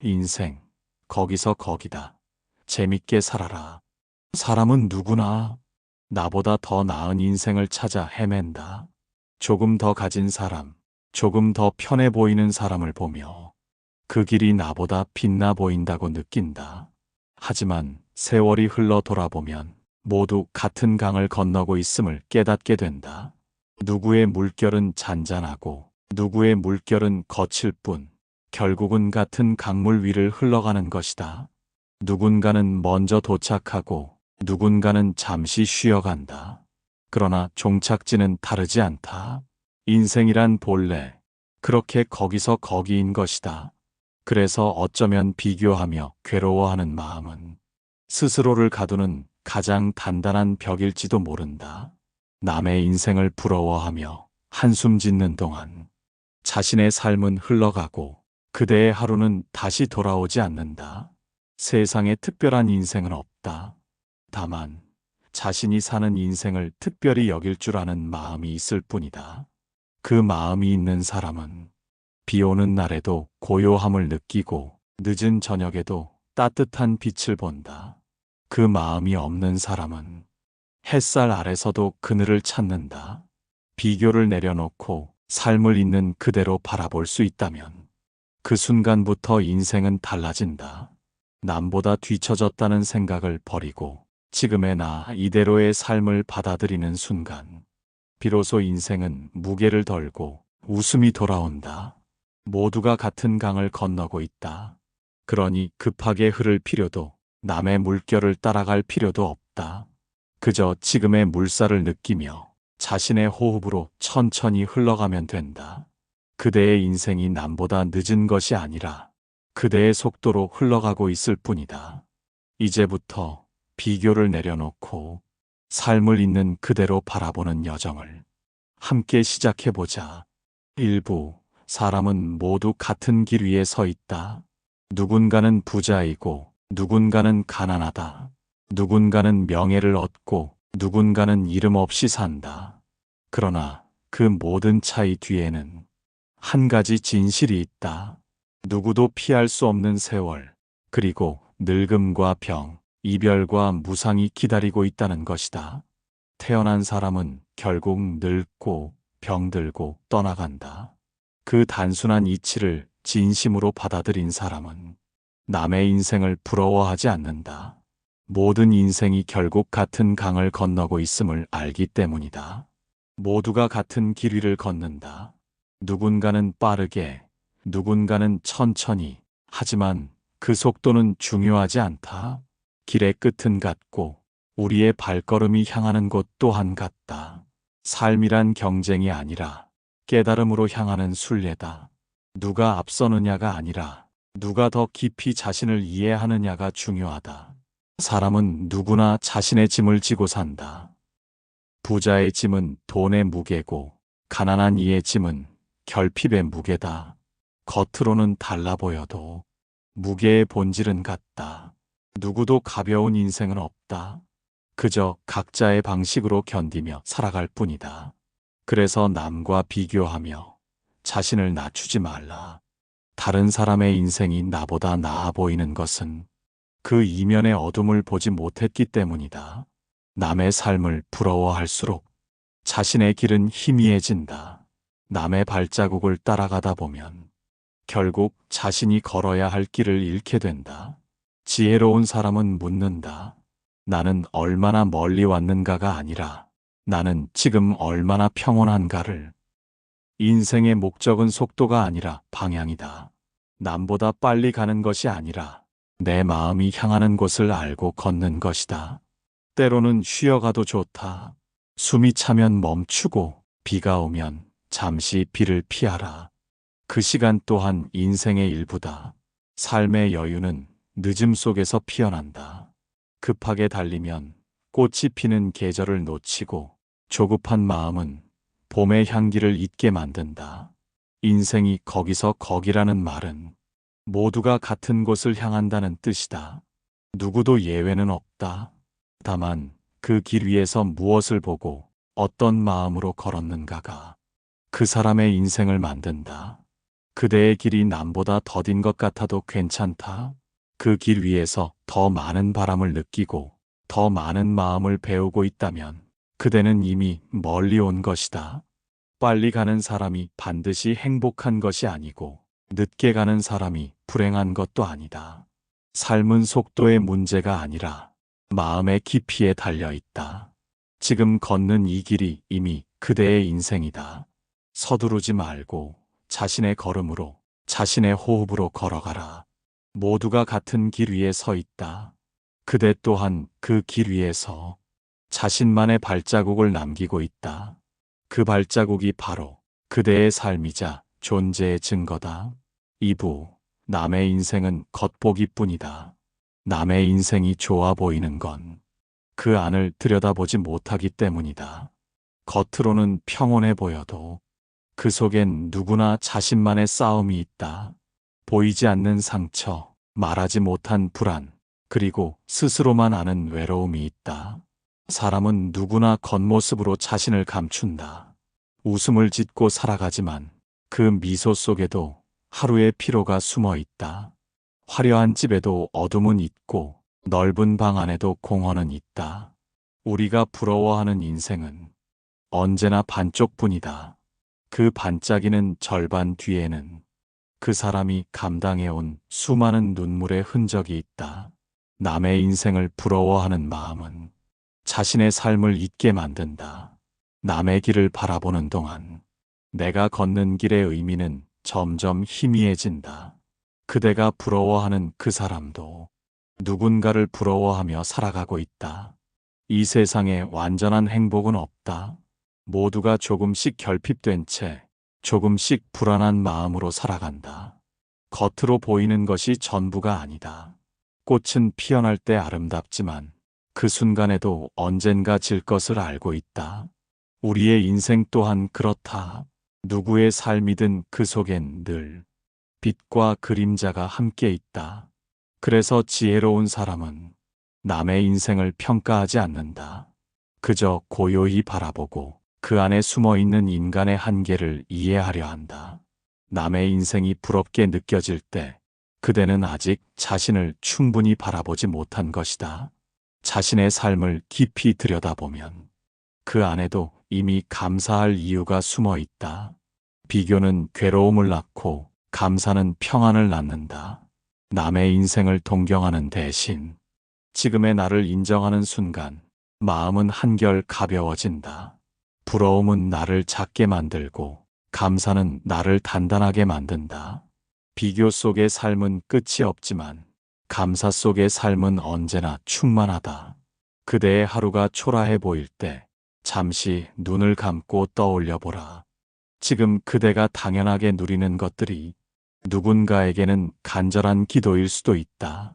인생, 거기서 거기다. 재밌게 살아라. 사람은 누구나 나보다 더 나은 인생을 찾아 헤맨다. 조금 더 가진 사람, 조금 더 편해 보이는 사람을 보며 그 길이 나보다 빛나 보인다고 느낀다. 하지만 세월이 흘러 돌아보면 모두 같은 강을 건너고 있음을 깨닫게 된다. 누구의 물결은 잔잔하고 누구의 물결은 거칠 뿐 결국은 같은 강물 위를 흘러가는 것이다. 누군가는 먼저 도착하고 누군가는 잠시 쉬어간다. 그러나 종착지는 다르지 않다. 인생이란 본래 그렇게 거기서 거기인 것이다. 그래서 어쩌면 비교하며 괴로워하는 마음은 스스로를 가두는 가장 단단한 벽일지도 모른다. 남의 인생을 부러워하며 한숨 짓는 동안 자신의 삶은 흘러가고 그대의 하루는 다시 돌아오지 않는다. 세상에 특별한 인생은 없다. 다만 자신이 사는 인생을 특별히 여길 줄 아는 마음이 있을 뿐이다. 그 마음이 있는 사람은 비 오는 날에도 고요함을 느끼고 늦은 저녁에도 따뜻한 빛을 본다. 그 마음이 없는 사람은 햇살 아래서도 그늘을 찾는다. 비교를 내려놓고 삶을 있는 그대로 바라볼 수 있다면 그 순간부터 인생은 달라진다. 남보다 뒤처졌다는 생각을 버리고 지금의 나 이대로의 삶을 받아들이는 순간 비로소 인생은 무게를 덜고 웃음이 돌아온다. 모두가 같은 강을 건너고 있다. 그러니 급하게 흐를 필요도 남의 물결을 따라갈 필요도 없다. 그저 지금의 물살을 느끼며 자신의 호흡으로 천천히 흘러가면 된다. 그대의 인생이 남보다 늦은 것이 아니라 그대의 속도로 흘러가고 있을 뿐이다. 이제부터 비교를 내려놓고 삶을 있는 그대로 바라보는 여정을 함께 시작해보자. 일부 사람은 모두 같은 길 위에 서 있다. 누군가는 부자이고 누군가는 가난하다. 누군가는 명예를 얻고 누군가는 이름 없이 산다. 그러나 그 모든 차이 뒤에는 한 가지 진실이 있다. 누구도 피할 수 없는 세월, 그리고 늙음과 병, 이별과 무상이 기다리고 있다는 것이다. 태어난 사람은 결국 늙고 병들고 떠나간다. 그 단순한 이치를 진심으로 받아들인 사람은 남의 인생을 부러워하지 않는다. 모든 인생이 결국 같은 강을 건너고 있음을 알기 때문이다. 모두가 같은 길 위를 걷는다. 누군가는 빠르게, 누군가는 천천히. 하지만 그 속도는 중요하지 않다. 길의 끝은 같고 우리의 발걸음이 향하는 곳 또한 같다. 삶이란 경쟁이 아니라 깨달음으로 향하는 순례다. 누가 앞서느냐가 아니라 누가 더 깊이 자신을 이해하느냐가 중요하다. 사람은 누구나 자신의 짐을 지고 산다. 부자의 짐은 돈의 무게고 가난한 이의 짐은 결핍의 무게다. 겉으로는 달라 보여도 무게의 본질은 같다. 누구도 가벼운 인생은 없다. 그저 각자의 방식으로 견디며 살아갈 뿐이다. 그래서 남과 비교하며 자신을 낮추지 말라. 다른 사람의 인생이 나보다 나아 보이는 것은 그 이면의 어둠을 보지 못했기 때문이다. 남의 삶을 부러워할수록 자신의 길은 희미해진다. 남의 발자국을 따라가다 보면 결국 자신이 걸어야 할 길을 잃게 된다. 지혜로운 사람은 묻는다. 나는 얼마나 멀리 왔는가가 아니라 나는 지금 얼마나 평온한가를. 인생의 목적은 속도가 아니라 방향이다. 남보다 빨리 가는 것이 아니라 내 마음이 향하는 곳을 알고 걷는 것이다. 때로는 쉬어가도 좋다. 숨이 차면 멈추고 비가 오면 잠시 비를 피하라. 그 시간 또한 인생의 일부다. 삶의 여유는 늦음 속에서 피어난다. 급하게 달리면 꽃이 피는 계절을 놓치고 조급한 마음은 봄의 향기를 잊게 만든다. 인생이 거기서 거기라는 말은 모두가 같은 곳을 향한다는 뜻이다. 누구도 예외는 없다. 다만 그 길 위에서 무엇을 보고 어떤 마음으로 걸었는가가 그 사람의 인생을 만든다. 그대의 길이 남보다 더딘 것 같아도 괜찮다. 그 길 위에서 더 많은 바람을 느끼고 더 많은 마음을 배우고 있다면 그대는 이미 멀리 온 것이다. 빨리 가는 사람이 반드시 행복한 것이 아니고 늦게 가는 사람이 불행한 것도 아니다. 삶은 속도의 문제가 아니라 마음의 깊이에 달려 있다. 지금 걷는 이 길이 이미 그대의 인생이다. 서두르지 말고 자신의 걸음으로, 자신의 호흡으로 걸어가라. 모두가 같은 길 위에 서 있다. 그대 또한 그 길 위에서 자신만의 발자국을 남기고 있다. 그 발자국이 바로 그대의 삶이자 존재의 증거다. 2부. 남의 인생은 겉보기뿐이다. 남의 인생이 좋아 보이는 건 그 안을 들여다보지 못하기 때문이다. 겉으로는 평온해 보여도 그 속엔 누구나 자신만의 싸움이 있다. 보이지 않는 상처, 말하지 못한 불안, 그리고 스스로만 아는 외로움이 있다. 사람은 누구나 겉모습으로 자신을 감춘다. 웃음을 짓고 살아가지만 그 미소 속에도 하루의 피로가 숨어 있다. 화려한 집에도 어둠은 있고 넓은 방 안에도 공허는 있다. 우리가 부러워하는 인생은 언제나 반쪽뿐이다. 그 반짝이는 절반 뒤에는 그 사람이 감당해온 수많은 눈물의 흔적이 있다. 남의 인생을 부러워하는 마음은 자신의 삶을 잊게 만든다. 남의 길을 바라보는 동안 내가 걷는 길의 의미는 점점 희미해진다. 그대가 부러워하는 그 사람도 누군가를 부러워하며 살아가고 있다. 이 세상에 완전한 행복은 없다. 모두가 조금씩 결핍된 채 조금씩 불안한 마음으로 살아간다. 겉으로 보이는 것이 전부가 아니다. 꽃은 피어날 때 아름답지만 그 순간에도 언젠가 질 것을 알고 있다. 우리의 인생 또한 그렇다. 누구의 삶이든 그 속엔 늘 빛과 그림자가 함께 있다. 그래서 지혜로운 사람은 남의 인생을 평가하지 않는다. 그저 고요히 바라보고 그 안에 숨어 있는 인간의 한계를 이해하려 한다. 남의 인생이 부럽게 느껴질 때 그대는 아직 자신을 충분히 바라보지 못한 것이다. 자신의 삶을 깊이 들여다보면 그 안에도 이미 감사할 이유가 숨어 있다. 비교는 괴로움을 낳고 감사는 평안을 낳는다. 남의 인생을 동경하는 대신 지금의 나를 인정하는 순간 마음은 한결 가벼워진다. 부러움은 나를 작게 만들고 감사는 나를 단단하게 만든다. 비교 속의 삶은 끝이 없지만 감사 속의 삶은 언제나 충만하다. 그대의 하루가 초라해 보일 때 잠시 눈을 감고 떠올려 보라. 지금 그대가 당연하게 누리는 것들이 누군가에게는 간절한 기도일 수도 있다.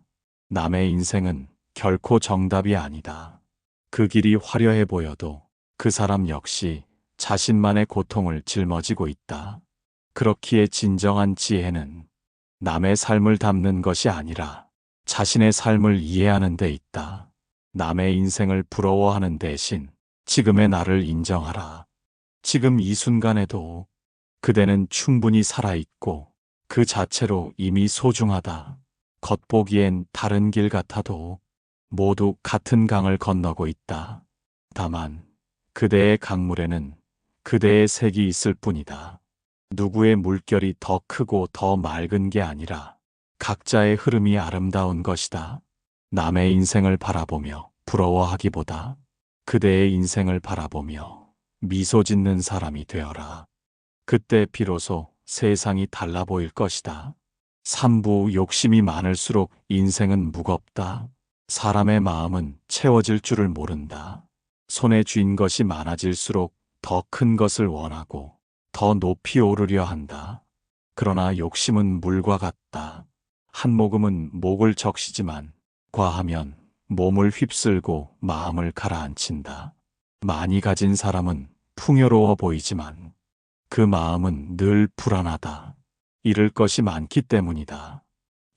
남의 인생은 결코 정답이 아니다. 그 길이 화려해 보여도 그 사람 역시 자신만의 고통을 짊어지고 있다. 그렇기에 진정한 지혜는 남의 삶을 담는 것이 아니라 자신의 삶을 이해하는 데 있다. 남의 인생을 부러워하는 대신 지금의 나를 인정하라. 지금 이 순간에도 그대는 충분히 살아있고 그 자체로 이미 소중하다. 겉보기엔 다른 길 같아도 모두 같은 강을 건너고 있다. 다만 그대의 강물에는 그대의 색이 있을 뿐이다. 누구의 물결이 더 크고 더 맑은 게 아니라 각자의 흐름이 아름다운 것이다. 남의 인생을 바라보며 부러워하기보다 그대의 인생을 바라보며 미소 짓는 사람이 되어라. 그때 비로소 세상이 달라 보일 것이다. 3부. 욕심이 많을수록 인생은 무겁다. 사람의 마음은 채워질 줄을 모른다. 손에 쥔 것이 많아질수록 더 큰 것을 원하고 더 높이 오르려 한다. 그러나 욕심은 물과 같다. 한 모금은 목을 적시지만 과하면 몸을 휩쓸고 마음을 가라앉힌다. 많이 가진 사람은 풍요로워 보이지만 그 마음은 늘 불안하다. 잃을 것이 많기 때문이다.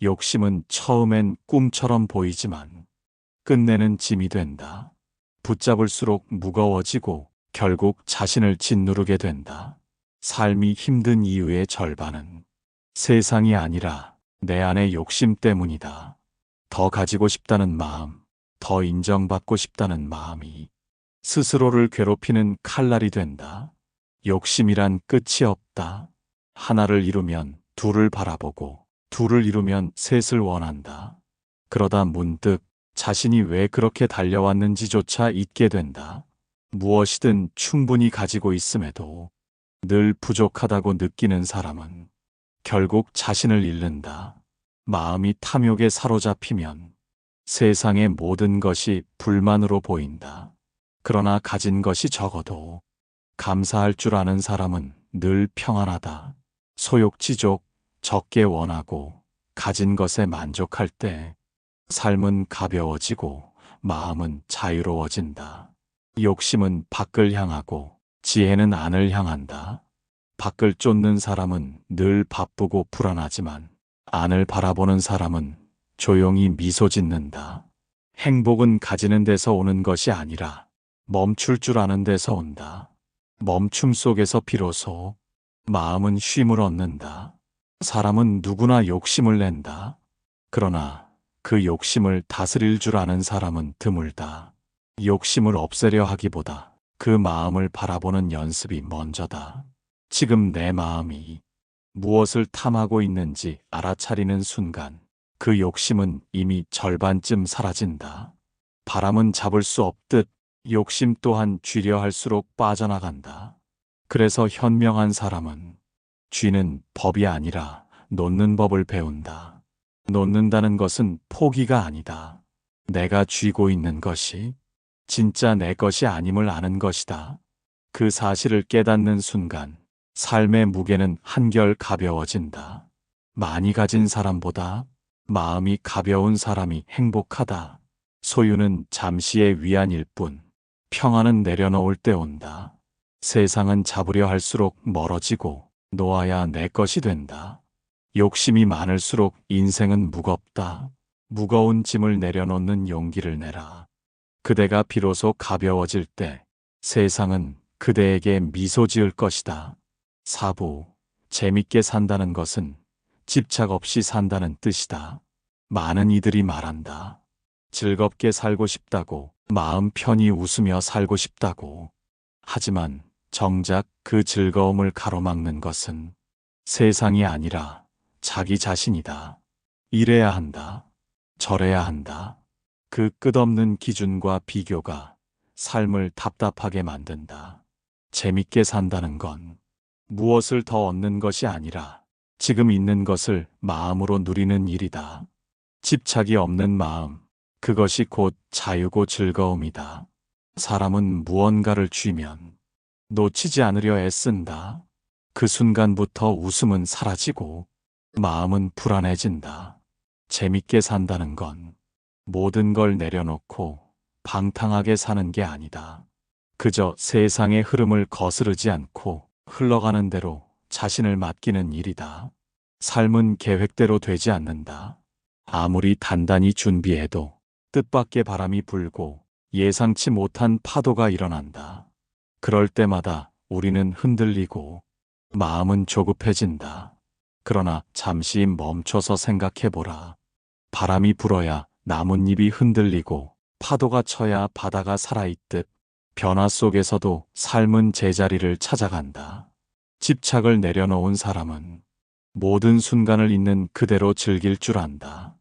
욕심은 처음엔 꿈처럼 보이지만 끝내는 짐이 된다. 붙잡을수록 무거워지고 결국 자신을 짓누르게 된다. 삶이 힘든 이유의 절반은 세상이 아니라 내 안의 욕심 때문이다. 더 가지고 싶다는 마음, 더 인정받고 싶다는 마음이 스스로를 괴롭히는 칼날이 된다. 욕심이란 끝이 없다. 하나를 이루면 둘을 바라보고 둘을 이루면 셋을 원한다. 그러다 문득 자신이 왜 그렇게 달려왔는지조차 잊게 된다. 무엇이든 충분히 가지고 있음에도 늘 부족하다고 느끼는 사람은 결국 자신을 잃는다. 마음이 탐욕에 사로잡히면 세상의 모든 것이 불만으로 보인다. 그러나 가진 것이 적어도 감사할 줄 아는 사람은 늘 평안하다. 소욕지족, 적게 원하고 가진 것에 만족할 때 삶은 가벼워지고 마음은 자유로워진다. 욕심은 밖을 향하고 지혜는 안을 향한다. 밖을 쫓는 사람은 늘 바쁘고 불안하지만 안을 바라보는 사람은 조용히 미소 짓는다. 행복은 가지는 데서 오는 것이 아니라 멈출 줄 아는 데서 온다. 멈춤 속에서 비로소 마음은 쉼을 얻는다. 사람은 누구나 욕심을 낸다. 그러나 그 욕심을 다스릴 줄 아는 사람은 드물다. 욕심을 없애려 하기보다 그 마음을 바라보는 연습이 먼저다. 지금 내 마음이 무엇을 탐하고 있는지 알아차리는 순간 그 욕심은 이미 절반쯤 사라진다. 바람은 잡을 수 없듯 욕심 또한 쥐려 할수록 빠져나간다. 그래서 현명한 사람은 쥐는 법이 아니라 놓는 법을 배운다. 놓는다는 것은 포기가 아니다. 내가 쥐고 있는 것이 진짜 내 것이 아님을 아는 것이다. 그 사실을 깨닫는 순간 삶의 무게는 한결 가벼워진다. 많이 가진 사람보다 마음이 가벼운 사람이 행복하다. 소유는 잠시의 위안일 뿐 평안은 내려놓을 때 온다. 세상은 잡으려 할수록 멀어지고 놓아야 내 것이 된다. 욕심이 많을수록 인생은 무겁다. 무거운 짐을 내려놓는 용기를 내라. 그대가 비로소 가벼워질 때 세상은 그대에게 미소 지을 것이다. 사부, 재밌게 산다는 것은 집착 없이 산다는 뜻이다. 많은 이들이 말한다. 즐겁게 살고 싶다고, 마음 편히 웃으며 살고 싶다고. 하지만 정작 그 즐거움을 가로막는 것은 세상이 아니라 자기 자신이다. 이래야 한다. 저래야 한다. 그 끝없는 기준과 비교가 삶을 답답하게 만든다. 재밌게 산다는 건 무엇을 더 얻는 것이 아니라 지금 있는 것을 마음으로 누리는 일이다. 집착이 없는 마음, 그것이 곧 자유고 즐거움이다. 사람은 무언가를 쥐면 놓치지 않으려 애쓴다. 그 순간부터 웃음은 사라지고 마음은 불안해진다. 재밌게 산다는 건 모든 걸 내려놓고 방탕하게 사는 게 아니다. 그저 세상의 흐름을 거스르지 않고 흘러가는 대로 자신을 맡기는 일이다. 삶은 계획대로 되지 않는다. 아무리 단단히 준비해도 뜻밖의 바람이 불고 예상치 못한 파도가 일어난다. 그럴 때마다 우리는 흔들리고 마음은 조급해진다. 그러나 잠시 멈춰서 생각해보라. 바람이 불어야 나뭇잎이 흔들리고 파도가 쳐야 바다가 살아있듯 변화 속에서도 삶은 제자리를 찾아간다. 집착을 내려놓은 사람은 모든 순간을 있는 그대로 즐길 줄 안다.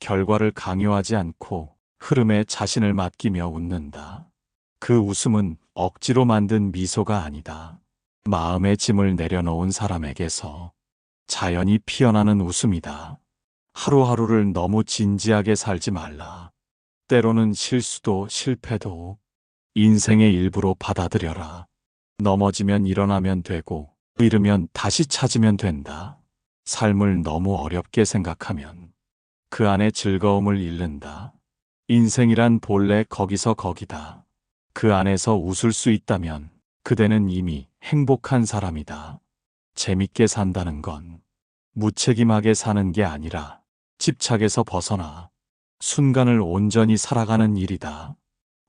결과를 강요하지 않고 흐름에 자신을 맡기며 웃는다. 그 웃음은 억지로 만든 미소가 아니다. 마음의 짐을 내려놓은 사람에게서 자연히 피어나는 웃음이다. 하루하루를 너무 진지하게 살지 말라. 때로는 실수도 실패도 인생의 일부로 받아들여라. 넘어지면 일어나면 되고 잃으면 다시 찾으면 된다. 삶을 너무 어렵게 생각하면 그 안에 즐거움을 잃는다. 인생이란 본래 거기서 거기다. 그 안에서 웃을 수 있다면 그대는 이미 행복한 사람이다. 재밌게 산다는 건 무책임하게 사는 게 아니라 집착에서 벗어나 순간을 온전히 살아가는 일이다.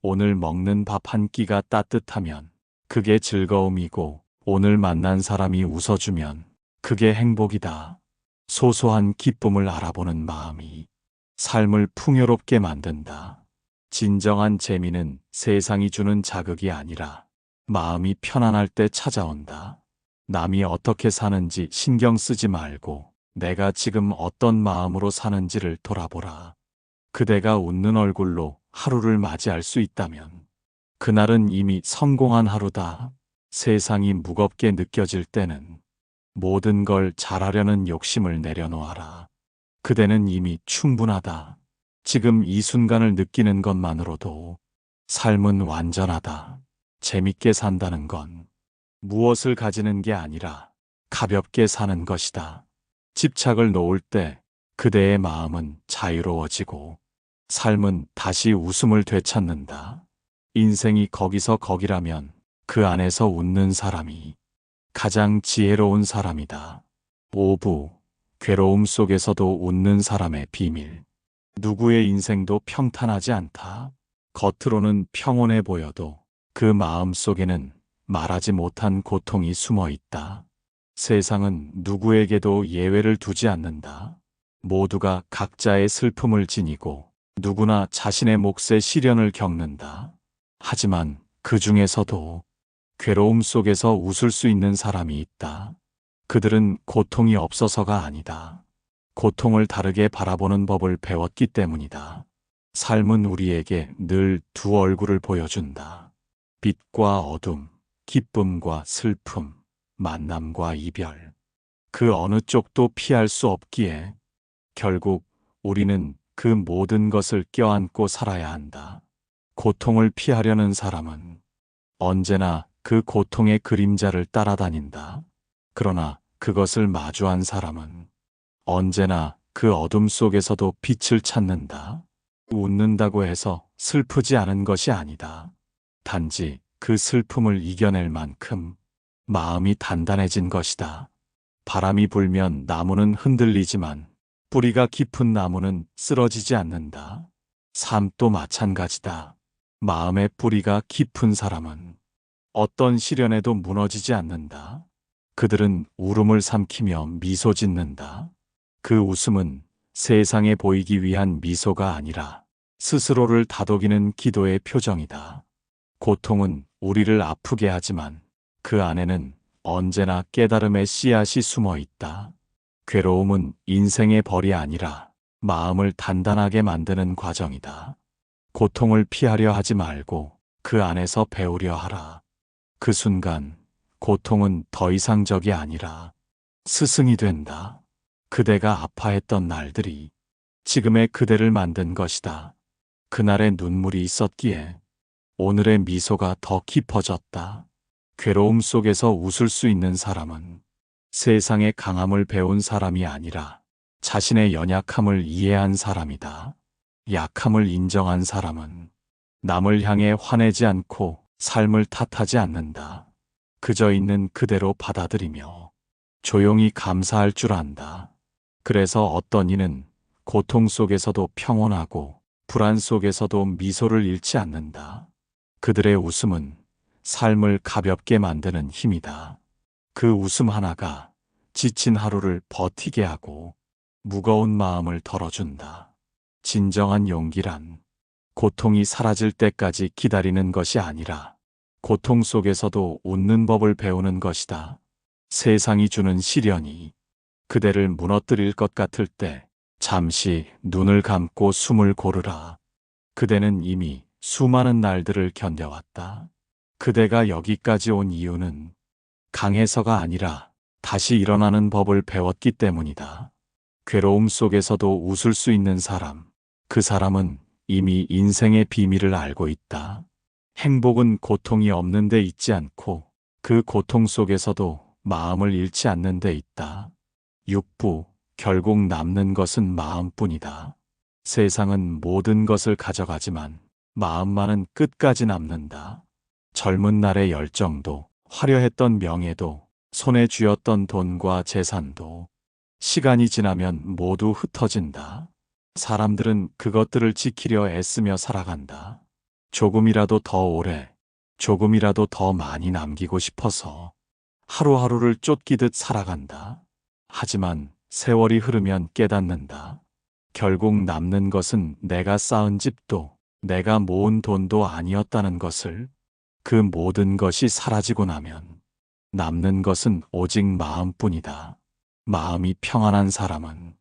오늘 먹는 밥 한 끼가 따뜻하면 그게 즐거움이고 오늘 만난 사람이 웃어주면 그게 행복이다. 소소한 기쁨을 알아보는 마음이 삶을 풍요롭게 만든다. 진정한 재미는 세상이 주는 자극이 아니라 마음이 편안할 때 찾아온다. 남이 어떻게 사는지 신경 쓰지 말고 내가 지금 어떤 마음으로 사는지를 돌아보라. 그대가 웃는 얼굴로 하루를 맞이할 수 있다면 그날은 이미 성공한 하루다. 세상이 무겁게 느껴질 때는 모든 걸 잘하려는 욕심을 내려놓아라. 그대는 이미 충분하다. 지금 이 순간을 느끼는 것만으로도 삶은 완전하다. 재밌게 산다는 건 무엇을 가지는 게 아니라 가볍게 사는 것이다. 집착을 놓을 때 그대의 마음은 자유로워지고 삶은 다시 웃음을 되찾는다. 인생이 거기서 거기라면 그 안에서 웃는 사람이 가장 지혜로운 사람이다. 5부 괴로움 속에서도 웃는 사람의 비밀. 누구의 인생도 평탄하지 않다. 겉으로는 평온해 보여도 그 마음 속에는 말하지 못한 고통이 숨어 있다. 세상은 누구에게도 예외를 두지 않는다. 모두가 각자의 슬픔을 지니고 누구나 자신의 몫의 시련을 겪는다. 하지만 그 중에서도 괴로움 속에서 웃을 수 있는 사람이 있다. 그들은 고통이 없어서가 아니다. 고통을 다르게 바라보는 법을 배웠기 때문이다. 삶은 우리에게 늘 두 얼굴을 보여준다. 빛과 어둠, 기쁨과 슬픔, 만남과 이별. 그 어느 쪽도 피할 수 없기에 결국 우리는 그 모든 것을 껴안고 살아야 한다. 고통을 피하려는 사람은 언제나 그 고통의 그림자를 따라다닌다. 그러나 그것을 마주한 사람은 언제나 그 어둠 속에서도 빛을 찾는다. 웃는다고 해서 슬프지 않은 것이 아니다. 단지 그 슬픔을 이겨낼 만큼 마음이 단단해진 것이다. 바람이 불면 나무는 흔들리지만 뿌리가 깊은 나무는 쓰러지지 않는다. 삶도 마찬가지다. 마음의 뿌리가 깊은 사람은 어떤 시련에도 무너지지 않는다. 그들은 울음을 삼키며 미소 짓는다. 그 웃음은 세상에 보이기 위한 미소가 아니라 스스로를 다독이는 기도의 표정이다. 고통은 우리를 아프게 하지만 그 안에는 언제나 깨달음의 씨앗이 숨어 있다. 괴로움은 인생의 벌이 아니라 마음을 단단하게 만드는 과정이다. 고통을 피하려 하지 말고 그 안에서 배우려 하라. 그 순간 고통은 더 이상 적이 아니라 스승이 된다. 그대가 아파했던 날들이 지금의 그대를 만든 것이다. 그날의 눈물이 있었기에 오늘의 미소가 더 깊어졌다. 괴로움 속에서 웃을 수 있는 사람은 세상의 강함을 배운 사람이 아니라 자신의 연약함을 이해한 사람이다. 약함을 인정한 사람은 남을 향해 화내지 않고 삶을 탓하지 않는다. 그저 있는 그대로 받아들이며 조용히 감사할 줄 안다. 그래서 어떤 이는 고통 속에서도 평온하고 불안 속에서도 미소를 잃지 않는다. 그들의 웃음은 삶을 가볍게 만드는 힘이다. 그 웃음 하나가 지친 하루를 버티게 하고 무거운 마음을 덜어준다. 진정한 용기란 고통이 사라질 때까지 기다리는 것이 아니라 고통 속에서도 웃는 법을 배우는 것이다. 세상이 주는 시련이 그대를 무너뜨릴 것 같을 때 잠시 눈을 감고 숨을 고르라. 그대는 이미 수많은 날들을 견뎌왔다. 그대가 여기까지 온 이유는 강해서가 아니라 다시 일어나는 법을 배웠기 때문이다. 괴로움 속에서도 웃을 수 있는 사람, 그 사람은 이미 인생의 비밀을 알고 있다. 행복은 고통이 없는 데 있지 않고 그 고통 속에서도 마음을 잃지 않는 데 있다. 6부 결국 남는 것은 마음뿐이다. 세상은 모든 것을 가져가지만 마음만은 끝까지 남는다. 젊은 날의 열정도, 화려했던 명예도, 손에 쥐었던 돈과 재산도 시간이 지나면 모두 흩어진다. 사람들은 그것들을 지키려 애쓰며 살아간다. 조금이라도 더 오래, 조금이라도 더 많이 남기고 싶어서 하루하루를 쫓기듯 살아간다. 하지만 세월이 흐르면 깨닫는다. 결국 남는 것은 내가 쌓은 집도 내가 모은 돈도 아니었다는 것을. 그 모든 것이 사라지고 나면 남는 것은 오직 마음뿐이다. 마음이 평안한 사람은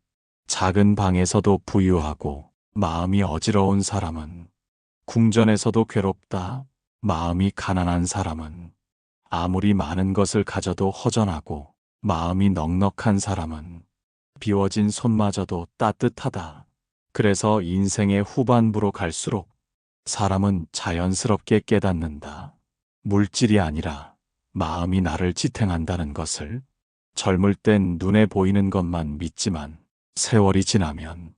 작은 방에서도 부유하고, 마음이 어지러운 사람은 궁전에서도 괴롭다. 마음이 가난한 사람은 아무리 많은 것을 가져도 허전하고, 마음이 넉넉한 사람은 비워진 손마저도 따뜻하다. 그래서 인생의 후반부로 갈수록 사람은 자연스럽게 깨닫는다. 물질이 아니라 마음이 나를 지탱한다는 것을. 젊을 땐 눈에 보이는 것만 믿지만 세월이 지나면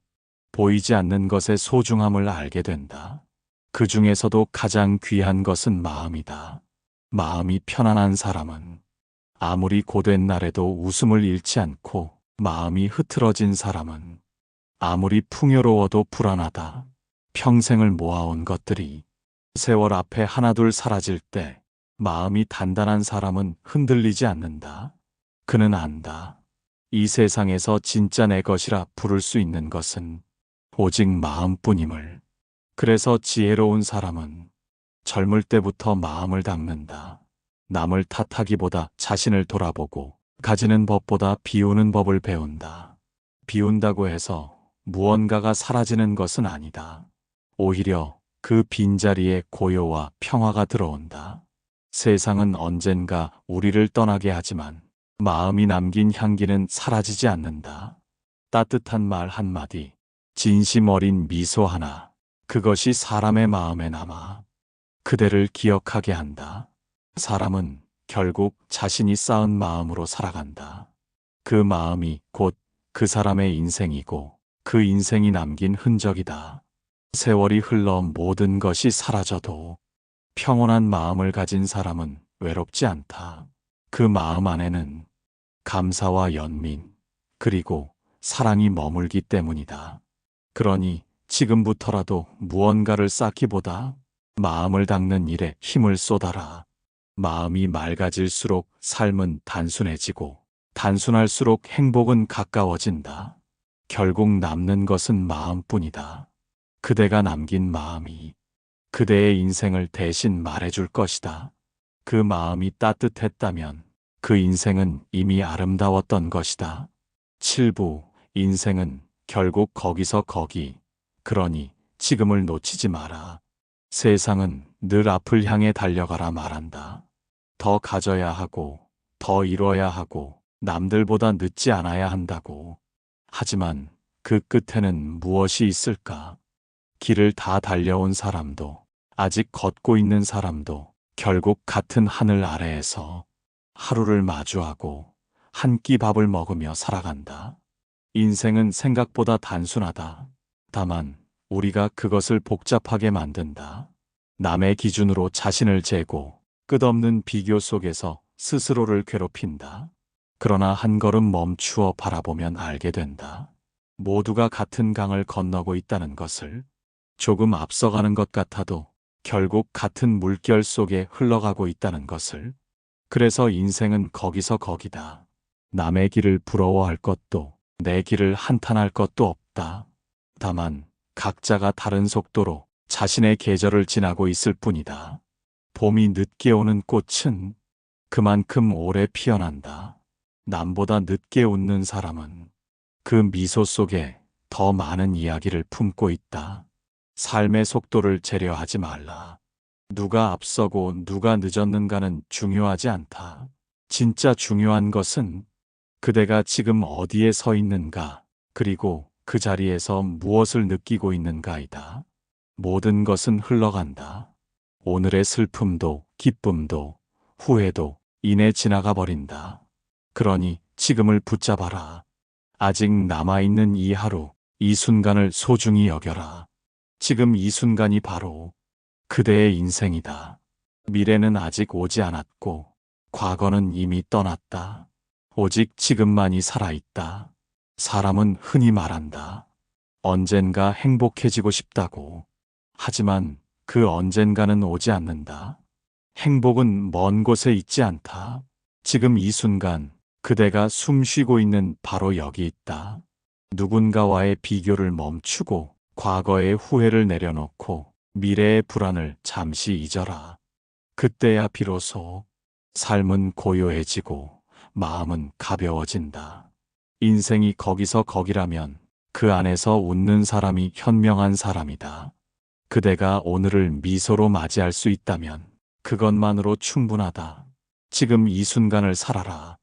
보이지 않는 것의 소중함을 알게 된다. 그 중에서도 가장 귀한 것은 마음이다. 마음이 편안한 사람은 아무리 고된 날에도 웃음을 잃지 않고, 마음이 흐트러진 사람은 아무리 풍요로워도 불안하다. 평생을 모아온 것들이 세월 앞에 하나둘 사라질 때 마음이 단단한 사람은 흔들리지 않는다. 그는 안다. 이 세상에서 진짜 내 것이라 부를 수 있는 것은 오직 마음뿐임을. 그래서 지혜로운 사람은 젊을 때부터 마음을 닦는다. 남을 탓하기보다 자신을 돌아보고, 가지는 법보다 비우는 법을 배운다. 비운다고 해서 무언가가 사라지는 것은 아니다. 오히려 그 빈자리에 고요와 평화가 들어온다. 세상은 언젠가 우리를 떠나게 하지만 마음이 남긴 향기는 사라지지 않는다. 따뜻한 말 한마디, 진심 어린 미소 하나, 그것이 사람의 마음에 남아 그대를 기억하게 한다. 사람은 결국 자신이 쌓은 마음으로 살아간다. 그 마음이 곧 그 사람의 인생이고, 그 인생이 남긴 흔적이다. 세월이 흘러 모든 것이 사라져도 평온한 마음을 가진 사람은 외롭지 않다. 그 마음 안에는 감사와 연민, 그리고 사랑이 머물기 때문이다. 그러니 지금부터라도 무언가를 쌓기보다 마음을 닦는 일에 힘을 쏟아라. 마음이 맑아질수록 삶은 단순해지고, 단순할수록 행복은 가까워진다. 결국 남는 것은 마음뿐이다. 그대가 남긴 마음이 그대의 인생을 대신 말해줄 것이다. 그 마음이 따뜻했다면 그 인생은 이미 아름다웠던 것이다. 7부 인생은 결국 거기서 거기. 그러니 지금을 놓치지 마라. 세상은 늘 앞을 향해 달려가라 말한다. 더 가져야 하고, 더 이뤄야 하고, 남들보다 늦지 않아야 한다고. 하지만 그 끝에는 무엇이 있을까? 길을 다 달려온 사람도, 아직 걷고 있는 사람도 결국 같은 하늘 아래에서 하루를 마주하고 한 끼 밥을 먹으며 살아간다. 인생은 생각보다 단순하다. 다만 우리가 그것을 복잡하게 만든다. 남의 기준으로 자신을 재고 끝없는 비교 속에서 스스로를 괴롭힌다. 그러나 한 걸음 멈추어 바라보면 알게 된다. 모두가 같은 강을 건너고 있다는 것을. 조금 앞서가는 것 같아도 결국 같은 물결 속에 흘러가고 있다는 것을. 그래서 인생은 거기서 거기다. 남의 길을 부러워할 것도 내 길을 한탄할 것도 없다. 다만 각자가 다른 속도로 자신의 계절을 지나고 있을 뿐이다. 봄이 늦게 오는 꽃은 그만큼 오래 피어난다. 남보다 늦게 웃는 사람은 그 미소 속에 더 많은 이야기를 품고 있다. 삶의 속도를 재려하지 말라. 누가 앞서고 누가 늦었는가는 중요하지 않다. 진짜 중요한 것은 그대가 지금 어디에 서 있는가, 그리고 그 자리에서 무엇을 느끼고 있는가이다. 모든 것은 흘러간다. 오늘의 슬픔도 기쁨도 후회도 이내 지나가 버린다. 그러니 지금을 붙잡아라. 아직 남아있는 이 하루, 이 순간을 소중히 여겨라. 지금 이 순간이 바로 그대의 인생이다. 미래는 아직 오지 않았고, 과거는 이미 떠났다. 오직 지금만이 살아있다. 사람은 흔히 말한다. 언젠가 행복해지고 싶다고. 하지만 그 언젠가는 오지 않는다. 행복은 먼 곳에 있지 않다. 지금 이 순간, 그대가 숨 쉬고 있는 바로 여기 있다. 누군가와의 비교를 멈추고 과거의 후회를 내려놓고 미래의 불안을 잠시 잊어라. 그때야 비로소 삶은 고요해지고 마음은 가벼워진다. 인생이 거기서 거기라면 그 안에서 웃는 사람이 현명한 사람이다. 그대가 오늘을 미소로 맞이할 수 있다면 그것만으로 충분하다. 지금 이 순간을 살아라.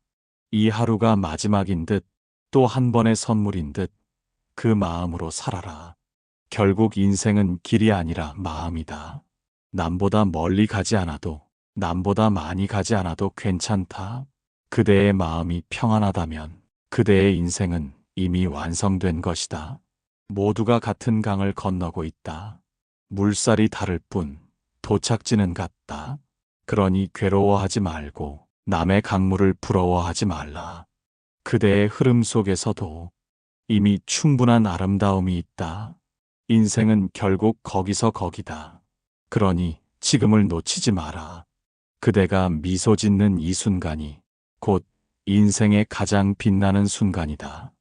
이 하루가 마지막인 듯 또 한 번의 선물인 듯 그 마음으로 살아라. 결국 인생은 길이 아니라 마음이다. 남보다 멀리 가지 않아도 남보다 많이 가지 않아도 괜찮다. 그대의 마음이 평안하다면 그대의 인생은 이미 완성된 것이다. 모두가 같은 강을 건너고 있다. 물살이 다를 뿐 도착지는 같다. 그러니 괴로워하지 말고 남의 강물을 부러워하지 말라. 그대의 흐름 속에서도 이미 충분한 아름다움이 있다. 인생은 결국 거기서 거기다. 그러니 지금을 놓치지 마라. 그대가 미소 짓는 이 순간이 곧 인생의 가장 빛나는 순간이다.